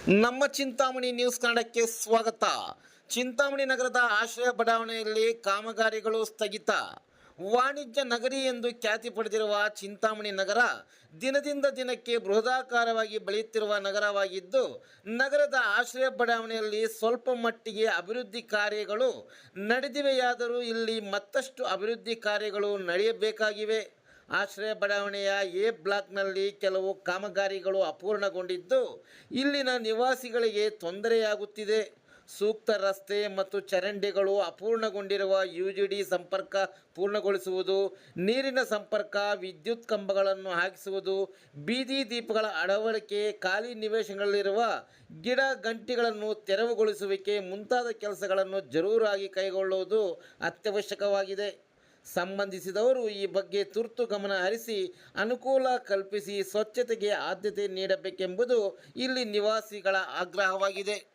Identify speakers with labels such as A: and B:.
A: ನಮ್ಮ ಚಿಂತಾಮಣಿ ನ್ಯೂಸ್ ಕನ್ನಡಕ್ಕೆ ಸ್ವಾಗತ. ಚಿಂತಾಮಣಿ ನಗರದ ಆಶ್ರಯ ಬಡಾವಣೆಯಲ್ಲಿ ಕಾಮಗಾರಿಗಳು ಸ್ಥಗಿತ. ವಾಣಿಜ್ಯ ನಗರಿ ಎಂದು ಖ್ಯಾತಿ ಪಡೆದಿರುವ ಚಿಂತಾಮಣಿ ನಗರ ದಿನದಿಂದ ದಿನಕ್ಕೆ ಬೃಹದಾಕಾರವಾಗಿ ಬೆಳೆಯುತ್ತಿರುವ ನಗರವಾಗಿದ್ದು, ನಗರದ ಆಶ್ರಯ ಬಡಾವಣೆಯಲ್ಲಿ ಸ್ವಲ್ಪ ಮಟ್ಟಿಗೆ ಅಭಿವೃದ್ಧಿ ಕಾರ್ಯಗಳು ನಡೆದಿವೆಯಾದರೂ ಇಲ್ಲಿ ಮತ್ತಷ್ಟು ಅಭಿವೃದ್ಧಿ ಕಾರ್ಯಗಳು ನಡೆಯಬೇಕಾಗಿವೆ. ಆಶ್ರಯ ಬಡಾವಣೆಯ ಎ ಬ್ಲಾಕ್ನಲ್ಲಿ ಕೆಲವು ಕಾಮಗಾರಿಗಳು ಅಪೂರ್ಣಗೊಂಡಿದ್ದು ಇಲ್ಲಿನ ನಿವಾಸಿಗಳಿಗೆ ತೊಂದರೆಯಾಗುತ್ತಿದೆ. ಸೂಕ್ತ ರಸ್ತೆ ಮತ್ತು ಚರಂಡಿಗಳು ಅಪೂರ್ಣಗೊಂಡಿರುವ ಯುಜಿಡಿ ಸಂಪರ್ಕ ಪೂರ್ಣಗೊಳಿಸುವುದು, ನೀರಿನ ಸಂಪರ್ಕ, ವಿದ್ಯುತ್ ಕಂಬಗಳನ್ನು ಹಾಕಿಸುವುದು, ಬೀದಿ ದೀಪಗಳ ಅಳವಡಿಕೆ, ಖಾಲಿ ನಿವೇಶನಗಳಲ್ಲಿರುವ ಗಿಡ ಗಂಟಿಗಳನ್ನು ತೆರವುಗೊಳಿಸುವಿಕೆ ಮುಂತಾದ ಕೆಲಸಗಳನ್ನು ಜರೂರಾಗಿ ಕೈಗೊಳ್ಳುವುದು ಅತ್ಯವಶ್ಯಕವಾಗಿದೆ. ಸಂಬಂಧಿಸಿದವರು ಈ ಬಗ್ಗೆ ತುರ್ತು ಗಮನ ಹರಿಸಿ ಅನುಕೂಲ ಕಲ್ಪಿಸಿ ಸ್ವಚ್ಛತೆಗೆ ಆದ್ಯತೆ ನೀಡಬೇಕೆಂಬುದು ಇಲ್ಲಿ ನಿವಾಸಿಗಳ ಆಗ್ರಹವಾಗಿದೆ.